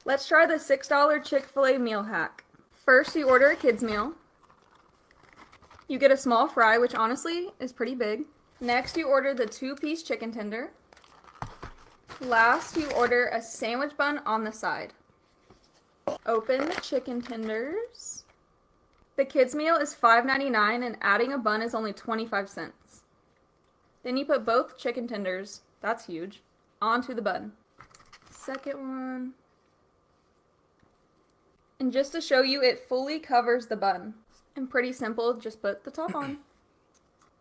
Let's try the $6 Chick-fil-A meal hack. First, you order a kid's meal. You get a small fry, which honestly is pretty big. Next, you order the 2-piece chicken tender. Last, you order a sandwich bun on the side. Open the chicken tenders. The kids' meal is $5.99 and adding a bun is only 25 cents. Then you put both chicken tenders, that's huge, onto the bun. Second one. And just to show you, it fully covers the bun. And pretty simple, just put the top on.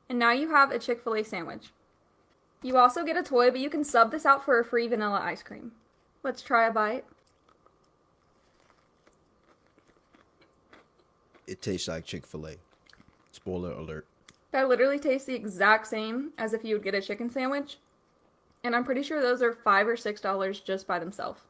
And now you have a Chick-fil-A sandwich. You also get a toy, but you can sub this out for a free vanilla ice cream. Let's try a bite. It tastes like Chick-fil-A. Spoiler alert. That literally tastes the exact same as if you would get a chicken sandwich. And I'm pretty sure those are $5 or $6 just by themselves.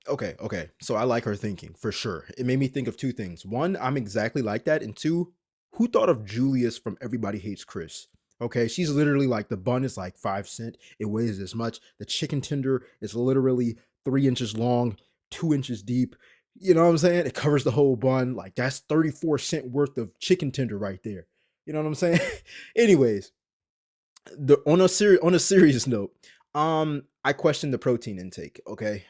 Okay. So I like her thinking for sure. It made me think of two things. One, I'm exactly like that. And two, who thought of Julius from Everybody Hates Chris? Okay, she's literally like the bun is like 5 cents. It weighs this much. The chicken tender is literally 3 inches long, 2 inches deep. You know what I'm saying? It covers the whole bun. Like that's 34 cent worth of chicken tender right there. You know what I'm saying? Anyways, on a serious note, I question the protein intake, okay?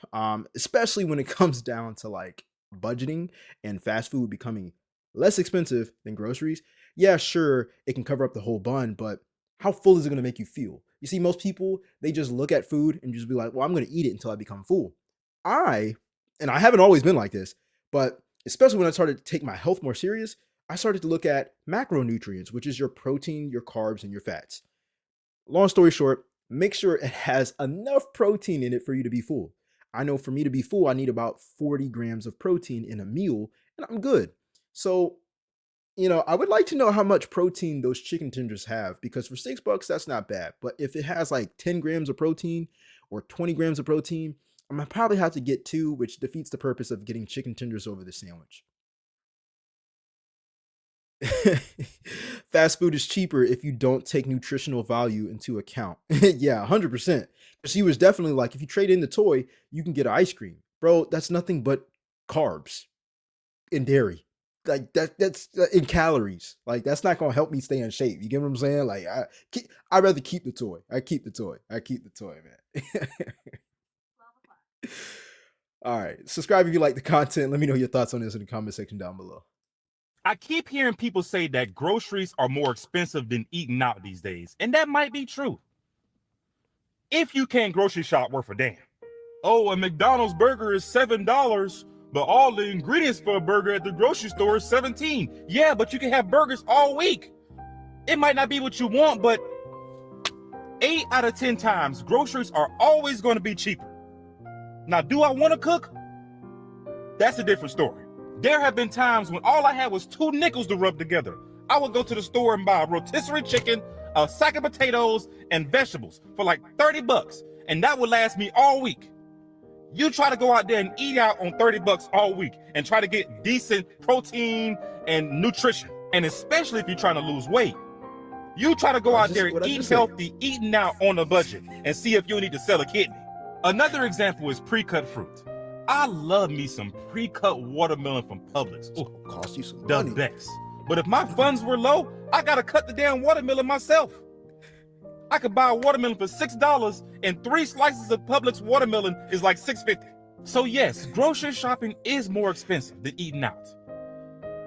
Especially when it comes down to like budgeting and fast food becoming less expensive than groceries. Yeah, sure, it can cover up the whole bun, but how full is it going to make you feel? You see, most people, they just look at food and just be like, well, I'm going to eat it until I become full. I, and I haven't always been like this, but especially when I started to take my health more serious, I started to look at macronutrients, which is your protein, your carbs, and your fats. Long story short, make sure it has enough protein in it for you to be full. I know for me to be full, I need about 40 grams of protein in a meal, and I'm good. So, I would like to know how much protein those chicken tenders have because for $6, that's not bad. But if it has like 10 grams of protein or 20 grams of protein, I'm gonna probably have to get two, which defeats the purpose of getting chicken tenders over the sandwich. Fast food is cheaper if you don't take nutritional value into account. Yeah, 100%. She was definitely like, if you trade in the toy, you can get ice cream. Bro, that's nothing but carbs and dairy. Like that's in calories. Like that's not gonna help me stay in shape. You get what I'm saying? Like I'd rather keep the toy. I keep the toy, man. All right. Subscribe if you like the content. Let me know your thoughts on this in the comment section down below. I keep hearing people say that groceries are more expensive than eating out these days, and that might be true. If you can't grocery shop worth a damn. Oh, a McDonald's burger is $7, but all the ingredients for a burger at the grocery store is 17. Yeah, but you can have burgers all week. It might not be what you want, but 8 out of 10 times, groceries are always going to be cheaper. Now, do I want to cook? That's a different story. There have been times when all I had was 2 nickels to rub together. I would go to the store and buy a rotisserie chicken, a sack of potatoes, and vegetables for like $30, and that would last me all week. You try to go out there and eat out on $30 all week and try to get decent protein and nutrition, and especially if you're trying to lose weight. You try to go out there and eat healthy, eating out on a budget, and see if you need to sell a kidney. Another example is pre-cut fruit. I love me some pre-cut watermelon from Publix. Ooh, cost you some the money. best. But if my funds were low, I gotta cut the damn watermelon myself. I could buy a watermelon for $6, and 3 slices of Publix watermelon is like $6.50. So yes, grocery shopping is more expensive than eating out,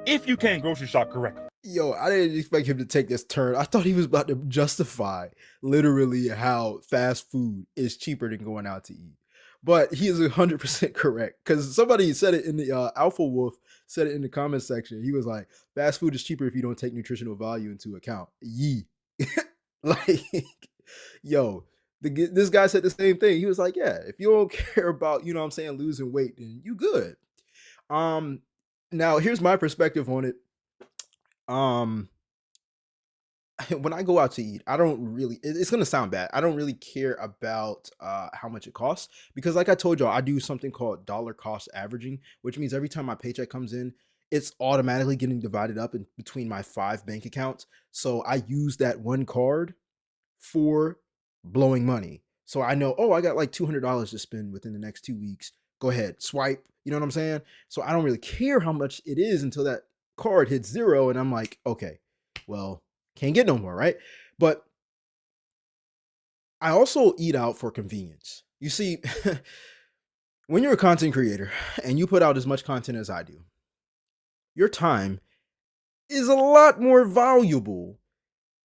if you can grocery shop correctly. Yo, I didn't expect him to take this turn. I thought he was about to justify literally how fast food is cheaper than going out to eat. But he is 100% correct because somebody said it in the Alpha Wolf said it in the comment section. He was like, "Fast food is cheaper if you don't take nutritional value into account." Yee, like, yo, this guy said the same thing. He was like, "Yeah, if you don't care about what I'm saying, losing weight, then you good." Um, Now here's my perspective on it. Um, when I go out to eat, I don't really it's gonna sound bad. I don't really care about how much it costs because like I told y'all, I do something called dollar cost averaging, which means every time my paycheck comes in, it's automatically getting divided up in between my 5 bank accounts. So I use that one card for blowing money. So I know, oh, I got like $200 to spend within the next 2 weeks. Go ahead, swipe. You know what I'm saying? So I don't really care how much it is until that card hits zero, and I'm like, okay, well, can't get no more, right? But I also eat out for convenience. You see, when you're a content creator and you put out as much content as I do, your time is a lot more valuable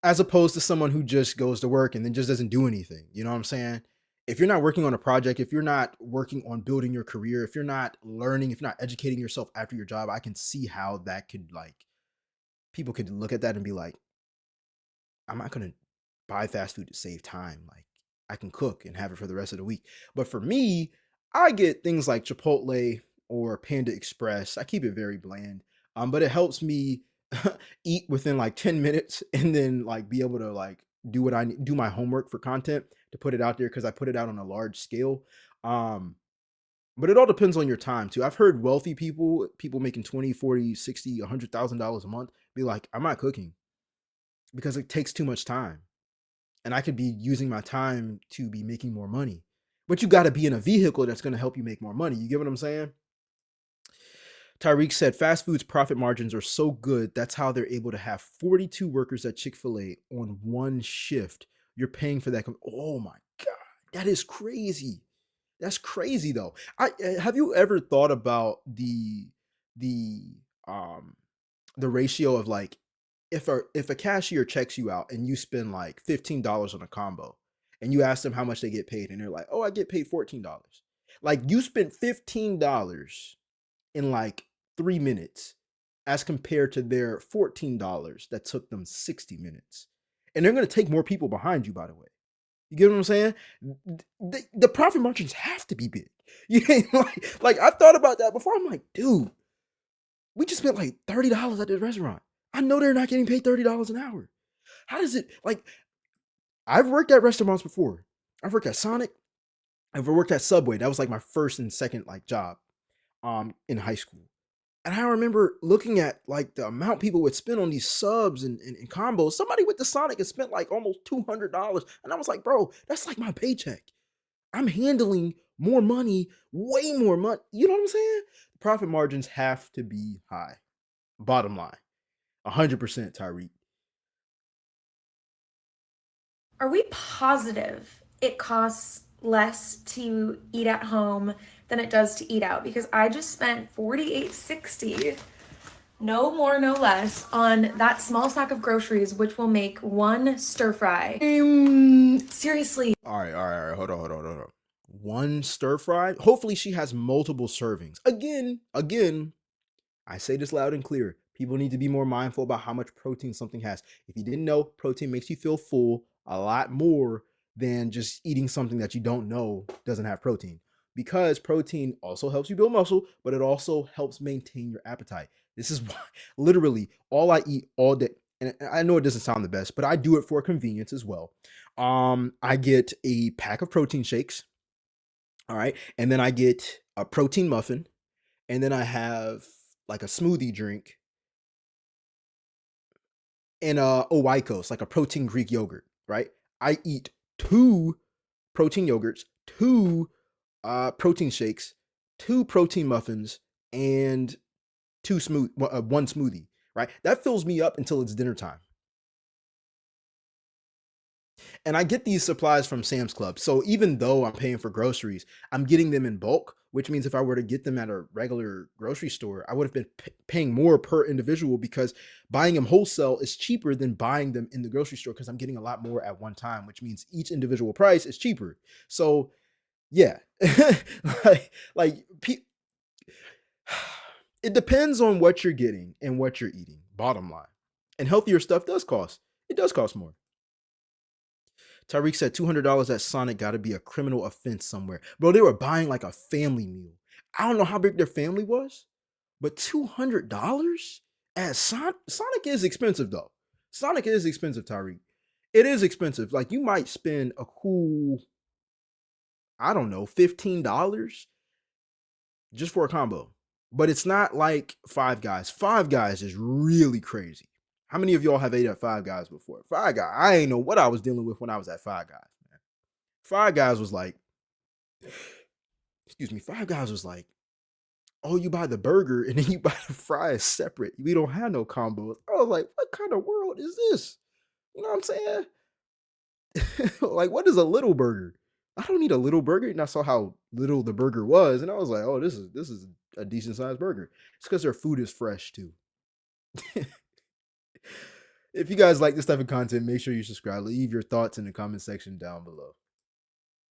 as opposed to someone who just goes to work and then just doesn't do anything. You know what I'm saying? If you're not working on a project, if you're not working on building your career, if you're not learning, if you're not educating yourself after your job, I can see how that could like people could look at that and be like, I'm not gonna buy fast food to save time. Like I can cook and have it for the rest of the week. But for me, I get things like Chipotle or Panda Express. I keep it very bland. But it helps me eat within like 10 minutes and then like be able to like do what I do my homework for content to put it out there because I put it out on a large scale. Um, but it all depends on your time too. I've heard wealthy people making 20, 40, 60, $100,000 a month be like, I'm not cooking because it takes too much time and I could be using my time to be making more money. But you got to be in a vehicle that's going to help you make more money. You get what I'm saying? Tyreek said fast food's profit margins are so good. That's how they're able to have 42 workers at Chick-fil-A on one shift. You're paying for that. Oh my God. That is crazy. That's crazy though. Have you ever thought about the um the ratio of like if a cashier checks you out and you spend like $15 on a combo and you ask them how much they get paid and they're like, "Oh, I get paid $14." Like you spent $15 in like 3 minutes as compared to their $14 that took them 60 minutes. And they're going to take more people behind you, by the way. You get what I'm saying? The profit margins have to be big. You ain't like I've thought about that before. I'm like, dude, we just spent like $30 at this restaurant. I know they're not getting paid $30 an hour. How does it like I've worked at restaurants before. I've worked at Sonic. I've worked at Subway. That was like my first and second like job in high school. And I remember looking at like the amount people would spend on these subs and combos. Somebody with the Sonic had spent like almost $200. And I was like, bro, that's like my paycheck. I'm handling more money, way more money. You know what I'm saying? The profit margins have to be high. Bottom line, 100% Tyreek. Are we positive it costs less to eat at home than it does to eat out? Because I just spent $48.60, no more, no less, on that small sack of groceries, which will make one stir fry. Seriously. All right, all right, all right. Hold on. One stir fry. Hopefully, she has multiple servings. Again, I say this loud and clear. People need to be more mindful about how much protein something has. If you didn't know, protein makes you feel full a lot more than just eating something that you don't know doesn't have protein. Because protein also helps you build muscle, but it also helps maintain your appetite. This is why literally all I eat all day. And I know it doesn't sound the best, but I do it for convenience as well. I get a pack of protein shakes. All right. And then I get a protein muffin. And then I have like a smoothie drink and Oikos, like a protein Greek yogurt, right? I eat 2 protein yogurts, 2 protein shakes, 2 protein muffins, and 1 smoothie, right? That fills me up until it's dinner time. And I get these supplies from Sam's Club. So even though I'm paying for groceries, I'm getting them in bulk, which means if I were to get them at a regular grocery store, I would have been paying more per individual because buying them wholesale is cheaper than buying them in the grocery store because I'm getting a lot more at one time, which means each individual price is cheaper. So yeah, like it depends on what you're getting and what you're eating, bottom line. And healthier stuff does cost. It does cost more. Tyreek said $200 at Sonic got to be a criminal offense somewhere. Bro, they were buying like a family meal. I don't know how big their family was, but $200 at Sonic is expensive though. Sonic is expensive, Tyreek. It is expensive. Like you might spend a cool, I don't know, $15 just for a combo. But it's not like Five Guys. Five Guys is really crazy. How many of y'all have ate at Five Guys before? Five Guys, I ain't know what I was dealing with when I was at Five Guys, man. Five Guys was like, excuse me, Five Guys was like, oh, you buy the burger and then you buy the fries separate. We don't have no combos. I was like, what kind of world is this? You know what I'm saying? Like, what is a little burger? I don't need a little burger. And I saw how little the burger was, and I was like, oh, this is a decent sized burger. It's because their food is fresh too. If you guys like this type of content, make sure you subscribe. Leave your thoughts in the comment section down below.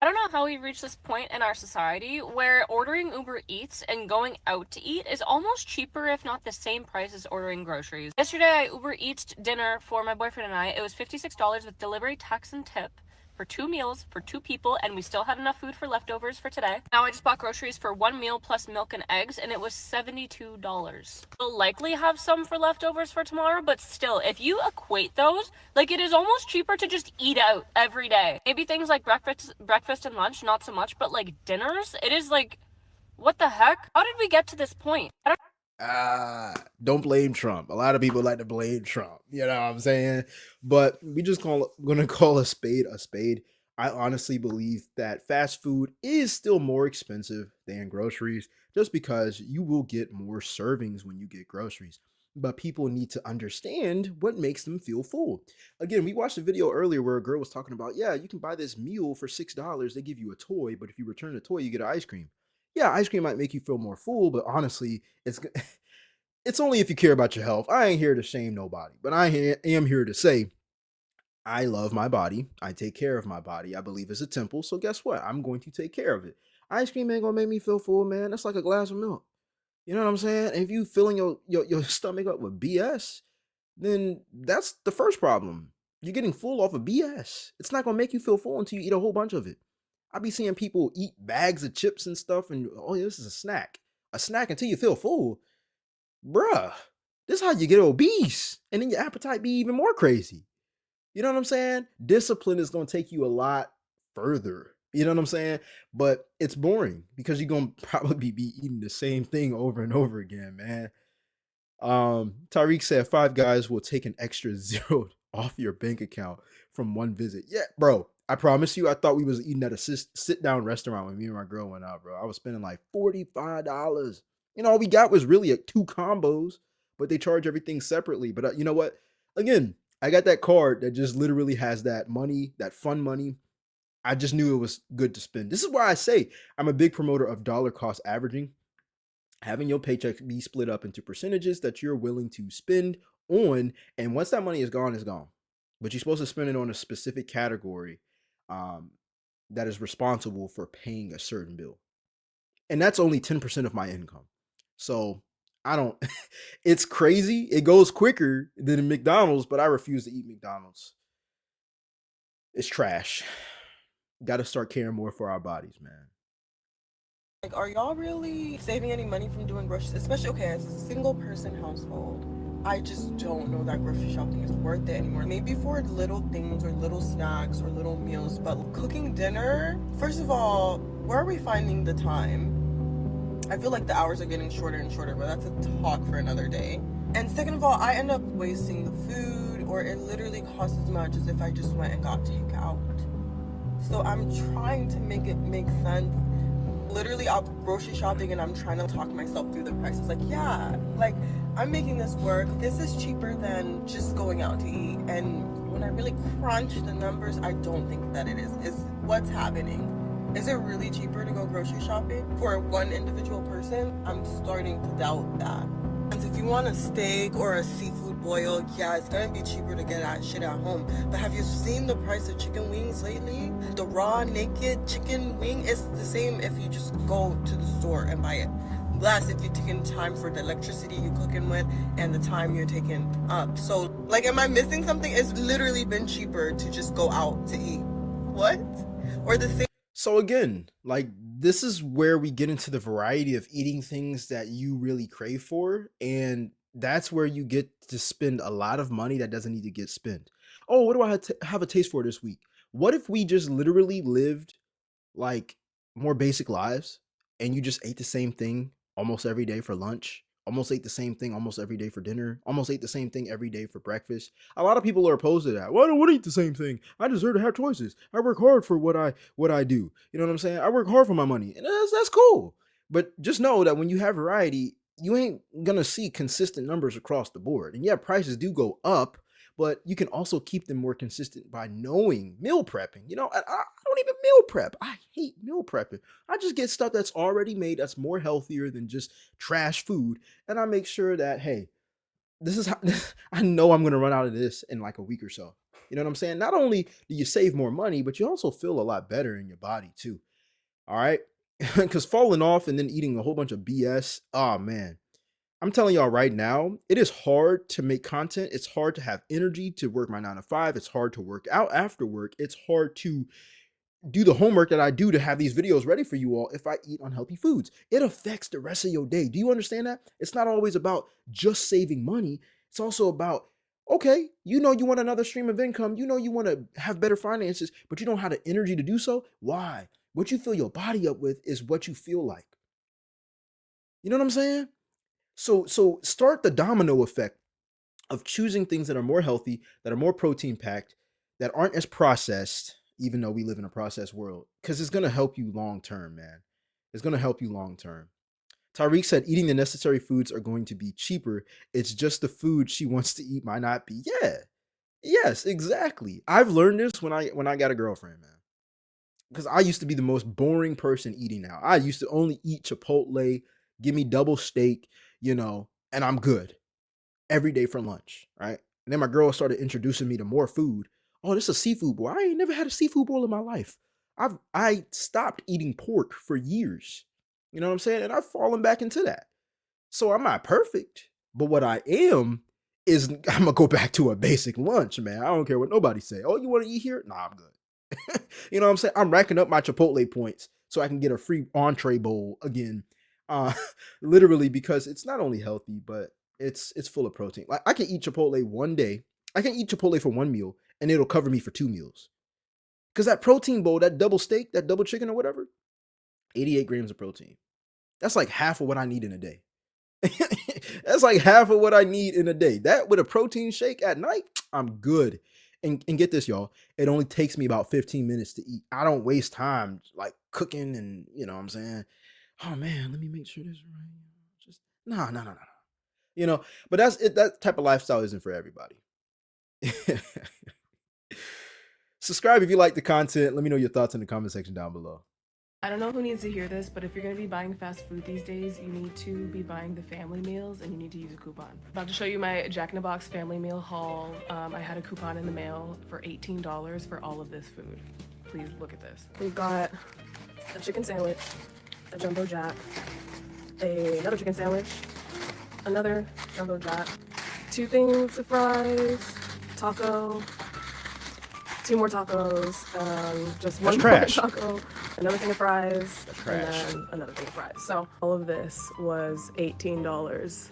I don't know how we've reached this point in our society where ordering Uber Eats and going out to eat is almost cheaper, if not the same price as ordering groceries. Yesterday, I Uber Eats dinner for my boyfriend and I. It was $56 with delivery, tax, and tip for 2 meals for 2 people, and we still had enough food for leftovers for today. Now I just bought groceries for 1 meal plus milk and eggs, and it was $72. We'll likely have some for leftovers for tomorrow, but still, if you equate those, like, it is almost cheaper to just eat out every day. Maybe things like breakfast and lunch, not so much, but like dinners, it is like, what the heck? How did we get to this point? Don't blame Trump. A lot of people like to blame Trump. You know what I'm saying? But we just gonna call a spade a spade. I honestly believe that fast food is still more expensive than groceries just because you will get more servings when you get groceries. But people need to understand what makes them feel full. Again, we watched a video earlier where a girl was talking about, yeah, you can buy this meal for $6. They give you a toy, but if you return the toy, you get an ice cream. Yeah, ice cream might make you feel more full, but honestly, it's only if you care about your health. I ain't here to shame nobody, but am here to say I love my body. I take care of my body. I believe it's a temple, so guess what? I'm going to take care of it. Ice cream ain't gonna make me feel full, man. That's like a glass of milk. You know what I'm saying? And if you filling your stomach up with BS, then that's the first problem. You're getting full off of BS. It's not gonna make you feel full until you eat a whole bunch of it. I be seeing people eat bags of chips and stuff, and oh, yeah, this is a snack. A snack until you feel full. Bruh, this is how you get obese. And then your appetite be even more crazy. You know what I'm saying? Discipline is gonna take you a lot further. You know what I'm saying? But it's boring because you're gonna probably be eating the same thing over and over again, man. Tariq said Five Guys will take an extra zero off your bank account from one visit. Yeah, bro. I promise you, I thought we was eating at a sit down restaurant when me and my girl went out, bro. I was spending like $45. And all we got was really 2 combos, but they charge everything separately. But you know what? Again, I got that card that just literally has that money, that fun money. I just knew it was good to spend. This is why I say I'm a big promoter of dollar cost averaging, having your paycheck be split up into percentages that you're willing to spend on, and once that money is gone, it's gone. But you're supposed to spend it on a specific category um, that is responsible for paying a certain bill, and that's only 10% of my income. So I don't. It's crazy. It goes quicker than McDonald's, but I refuse to eat McDonald's. It's trash. Got to start caring more for our bodies, man. Like, are y'all really saving any money from doing groceries? Especially, okay, as a single person household, I just don't know that grocery shopping is worth it anymore. Maybe for little things or little snacks or little meals, but cooking dinner, first of all, where are we finding the time? I feel like the hours are getting shorter and shorter, but that's a talk for another day. And second of all, I end up wasting the food, or it literally costs as much as if I just went and got takeout. So I'm trying to make it make sense. Literally, I'll be grocery shopping and I'm trying to talk myself through the prices. Like, yeah, like, I'm making this work. This is cheaper than just going out to eat. And when I really crunch the numbers, I don't think that it is. Is what's happening? Is it really cheaper to go grocery shopping for one individual person? I'm starting to doubt that. And if you want a steak or a seafood boil, yeah, it's gonna be cheaper to get that shit at home. But have you seen the price of chicken wings lately? The raw, naked chicken wing is the same if you just go to the store and buy it. Less if you're taking time for the electricity you're cooking with and the time you're taking up. So, like, am I missing something? It's literally been cheaper to just go out to eat. What? Or the same. So again, like, this is where we get into the variety of eating things that you really crave for, and that's where you get to spend a lot of money that doesn't need to get spent. Oh, what do I have a taste for this week? What if we just literally lived like more basic lives and you just ate the same thing almost every day for lunch almost ate the same thing almost every day for dinner, almost ate the same thing every day for breakfast. A lot of people are opposed to that. Well, I don't want to eat the same thing. I deserve to have choices. I work hard for what I do. You know what I'm saying? I work hard for my money, and that's cool. But just know that when you have variety, you ain't gonna see consistent numbers across the board. And yeah, prices do go up, but you can also keep them more consistent by knowing meal prepping. I don't even meal prep. I hate meal prepping. I just get stuff that's already made that's more healthier than just trash food. And I make sure that, hey, this is how I know I'm going to run out of this in like a week or so. You know what I'm saying? Not only do you save more money, but you also feel a lot better in your body too. All right. Because falling off and then eating a whole bunch of BS, oh man, I'm telling y'all right now, it is hard to make content. It's hard to have energy to work my 9 to 5. It's hard to work out after work. It's hard to do the homework that I do to have these videos ready for you all if I eat unhealthy foods. It affects the rest of your day. Do you understand that? It's not always about just saving money. It's also about, okay, you want another stream of income. You want to have better finances, but you don't have the energy to do so. Why? What you fill your body up with is what you feel like. You know what I'm saying? So start the domino effect of choosing things that are more healthy, that are more protein packed, that aren't as processed, even though we live in a processed world, because it's going to help you long term, man. It's going to help you long term. Tyreek said eating the necessary foods are going to be cheaper. It's just the food she wants to eat might not be. Yeah. Yes, exactly. I've learned this when I got a girlfriend, man. Because I used to be the most boring person eating now. I used to only eat Chipotle, give me double steak, and I'm good every day for lunch, right? And then my girl started introducing me to more food. Oh, this is a seafood bowl. I ain't never had a seafood bowl in my life. I stopped eating pork for years. You know what I'm saying? And I've fallen back into that. So I'm not perfect, but what I am is I'm gonna go back to a basic lunch, man. I don't care what nobody say. Oh, you want to eat here? Nah, I'm good. You know what I'm saying? I'm racking up my Chipotle points so I can get a free entree bowl again. Uh, literally because it's not only healthy, but it's full of protein. Like I can eat Chipotle one day. I can eat Chipotle for one meal and it'll cover me for 2 meals. Because that protein bowl, that double steak, that double chicken or whatever, 88 grams of protein. That's like half of what I need in a day. That's like half of what I need in a day. That with a protein shake at night, I'm good. And get this, y'all. It only takes me about 15 minutes to eat. I don't waste time like cooking and you know what I'm saying. Oh man, let me make sure this is right. Just no. But that's it. That type of lifestyle isn't for everybody. Subscribe if you like the content. Let me know your thoughts in the comment section down below. I don't know who needs to hear this, but if you're going to be buying fast food these days, you need to be buying the family meals and you need to use a coupon. About to show you my Jack in the Box family meal haul. I had a coupon in the mail for $18 for all of this food. Please look at this. We've got a chicken sandwich, a jumbo jack, another chicken sandwich, another jumbo jack, 2 things of fries, taco, 2 more tacos, just one more taco, another thing of fries, and then another thing of fries. So all of this was $18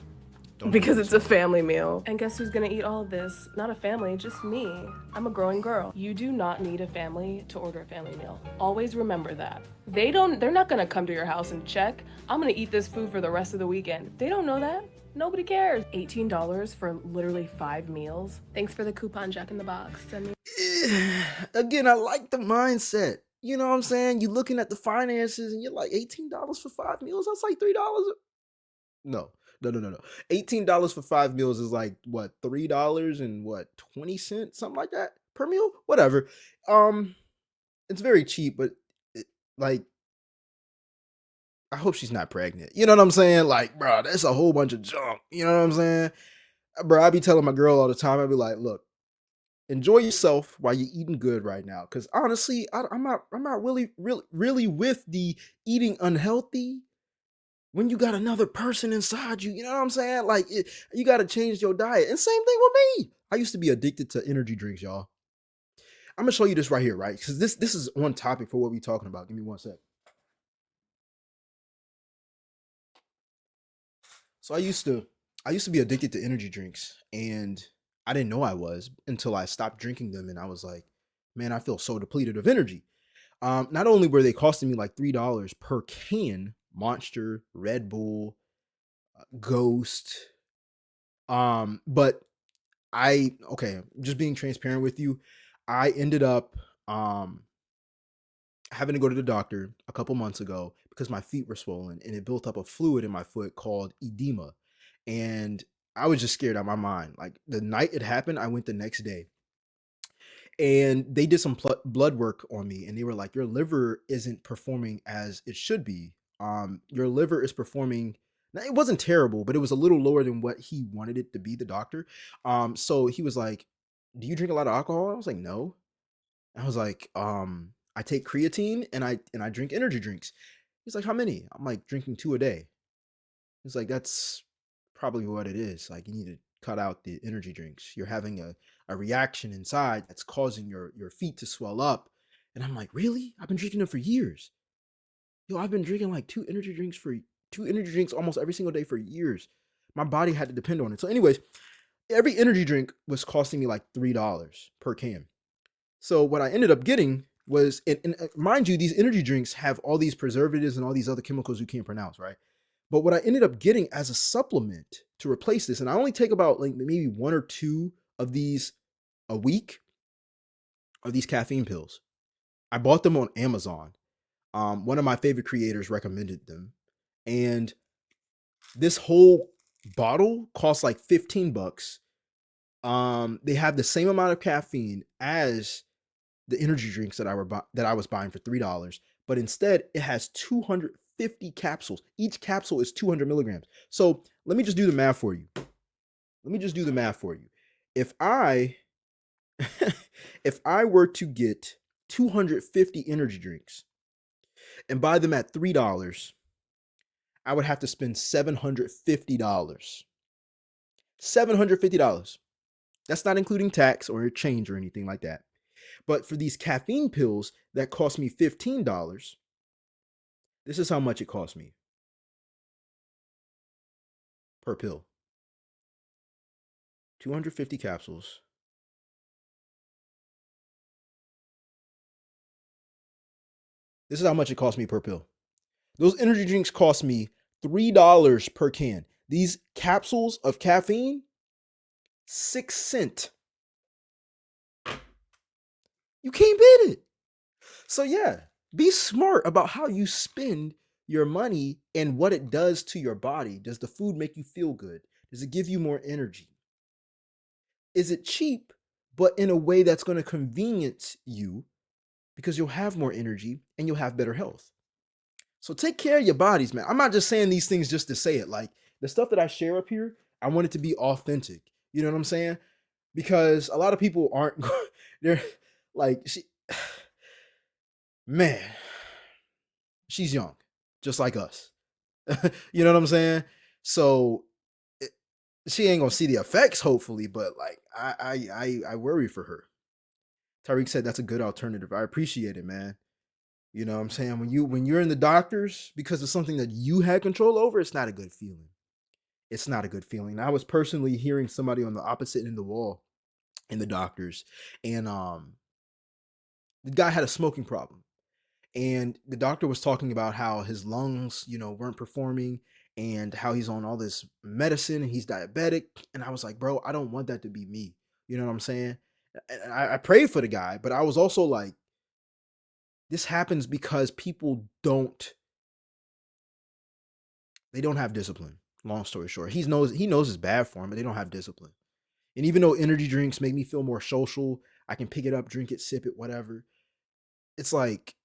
because it's a family meal. And guess who's gonna eat all of this? Not a family, just me. I'm a growing girl. You do not need a family to order a family meal. Always remember that. They're not gonna come to your house and check, I'm gonna eat this food for the rest of the weekend. They don't know that. Nobody cares. $18 for literally 5 meals. Thanks for the coupon, Jack in the Box. Send me. Again, I like the mindset. You know what I'm saying? You're looking at the finances and you're like, $18 for 5 meals? That's like $3. No. $18 for 5 meals is like what, $3 and what, 20 cents, something like that per meal? Whatever. It's very cheap, but like, I hope she's not pregnant. You know what I'm saying? Like, bro, that's a whole bunch of junk. You know what I'm saying? Bro, I be telling my girl all the time, I be like, look, enjoy yourself while you're eating good right now. Cause honestly, I'm not really with the eating unhealthy when you got another person inside you. You know what I'm saying? Like you got to change your diet. And same thing with me. I used to be addicted to energy drinks, y'all. I'm gonna show you this right here, right? Because this is on topic for what we're talking about. Give me one sec. So I used to be addicted to energy drinks, and I didn't know I was until I stopped drinking them, and I was like, man, I feel so depleted of energy. Not only were they costing me like $3 per can, Monster, Red Bull, Ghost. But okay, just being transparent with you, I ended up having to go to the doctor a couple months ago because my feet were swollen and it built up a fluid in my foot called edema. And I was just scared out of my mind. Like the night it happened, I went the next day and they did some blood work on me and they were like, your liver isn't performing as it should be. Your liver is performing. Now, it wasn't terrible, but it was a little lower than what he wanted it to be, the doctor. So he was like, do you drink a lot of alcohol? I was like, no. I was like, I take creatine and I drink energy drinks. He's like, how many? I'm like, drinking 2 a day. He's like, that's probably what it is. Like, you need to cut out the energy drinks. You're having a reaction inside that's causing your feet to swell up. And I'm like, really? I've been drinking them for years. Yo, I've been drinking like two energy drinks almost every single day for years. My body had to depend on it. So, anyways, every energy drink was costing me like $3 per can. So what I ended up getting was, and mind you, these energy drinks have all these preservatives and all these other chemicals you can't pronounce, right? But what I ended up getting as a supplement to replace this, and I only take about like maybe 1 or 2 of these a week, are these caffeine pills. I bought them on Amazon. One of my favorite creators recommended them, and this whole bottle costs like $15. They have the same amount of caffeine as the energy drinks that I was buying for $3, but instead it has 250 capsules. Each capsule is 200 milligrams. So let me just do the math for you. If I if I were to get 250 energy drinks and buy them at $3, I would have to spend $750. $750. That's not including tax or change or anything like that. But for these caffeine pills that cost me $15, this is how much it cost me per pill. 250 capsules. This is how much it cost me per pill. Those energy drinks cost me $3 per can. These capsules of caffeine, 6 cents. You can't beat it. So yeah, be smart about how you spend your money and what it does to your body. Does the food make you feel good? Does it give you more energy? Is it cheap, but in a way that's going to convenience you because you'll have more energy and you'll have better health? So take care of your bodies, man. I'm not just saying these things just to say it. Like the stuff that I share up here, I want it to be authentic. You know what I'm saying? Because a lot of people aren't, they're like, man, she's young, just like us. You know what I'm saying? So she ain't gonna see the effects, hopefully, but like I worry for her. Tariq said that's a good alternative. I appreciate it, man. You know what I'm saying? When you're in the doctors because of something that you had control over, it's not a good feeling. It's not a good feeling. I was personally hearing somebody on the opposite end of the wall in the doctors, and the guy had a smoking problem. And the doctor was talking about how his lungs, weren't performing and how he's on all this medicine and he's diabetic. And I was like, bro, I don't want that to be me. You know what I'm saying? And I prayed for the guy, but I was also like, this happens because people they don't have discipline. Long story short, he knows it's bad for him, but they don't have discipline. And even though energy drinks make me feel more social, I can pick it up, drink it, sip it, whatever. It's like,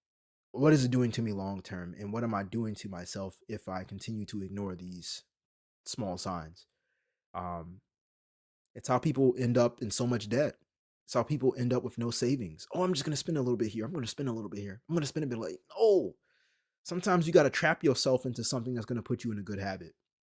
what is it doing to me long term? And what am I doing to myself if I continue to ignore these small signs? It's how people end up in so much debt. It's how people end up with no savings. Oh, I'm just gonna spend a little bit here. I'm gonna spend a little bit here. I'm gonna spend a bit like, no. Sometimes you gotta trap yourself into something that's gonna put you in a good habit.